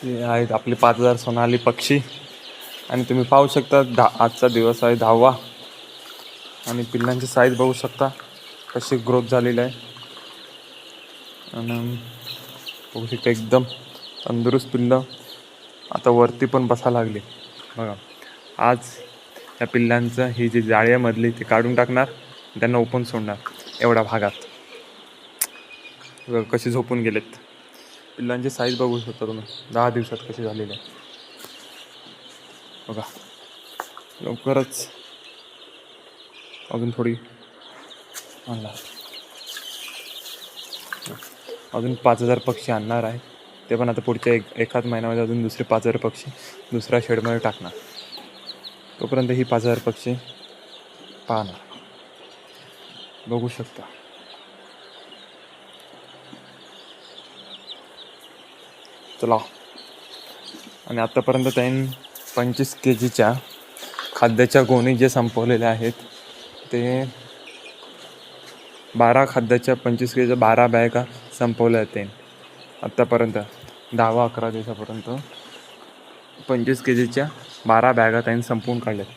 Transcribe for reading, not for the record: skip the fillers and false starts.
हे आहेत आपले 5000 सोनाली पक्षी. आणि तुम्ही पाहू शकता आजचा दिवस आहे 10वा. आणि पिल्लांची साईज बघू शकता कशी ग्रोथ झालेली आहे. आणि बघू शकता एकदम तंदुरुस्त पिल्लं आता वरती पण बसायला लागली. बघा आज या पिल्लांचं ही जी जाळ्यामधली ते काढून टाकणार, त्यांना ओपन सोडणार एवढ्या भागात. कशी झोपून गेलेत. पिल्लांची साईज बघू शकता तुम्ही 10 दिवसात कशी झालेली आहे. बघा लवकरच अजून थोडी आणणार, अजून 5000 पक्षी आणणार आहे. ते पण आता पुढच्या एखाद महिन्यामध्ये अजून दुसरे 5000 पक्षी दुसऱ्या शेडमध्ये टाकणार. तोपर्यंत ही 5000 पक्षी पाहणार. बघू शकता चला. आणि आत्तापर्यंत त्यांनी 25 kgच्या खाद्याच्या गोणी जे संपवलेल्या आहेत ते 12 खाद्याच्या 25 kgच्या 12 बॅगा संपवल्या आहेत. आत्तापर्यंत 10-11 दिवसापर्यंत 25 kgच्या 12 बॅगा त्यांनी संपवून काढल्यात.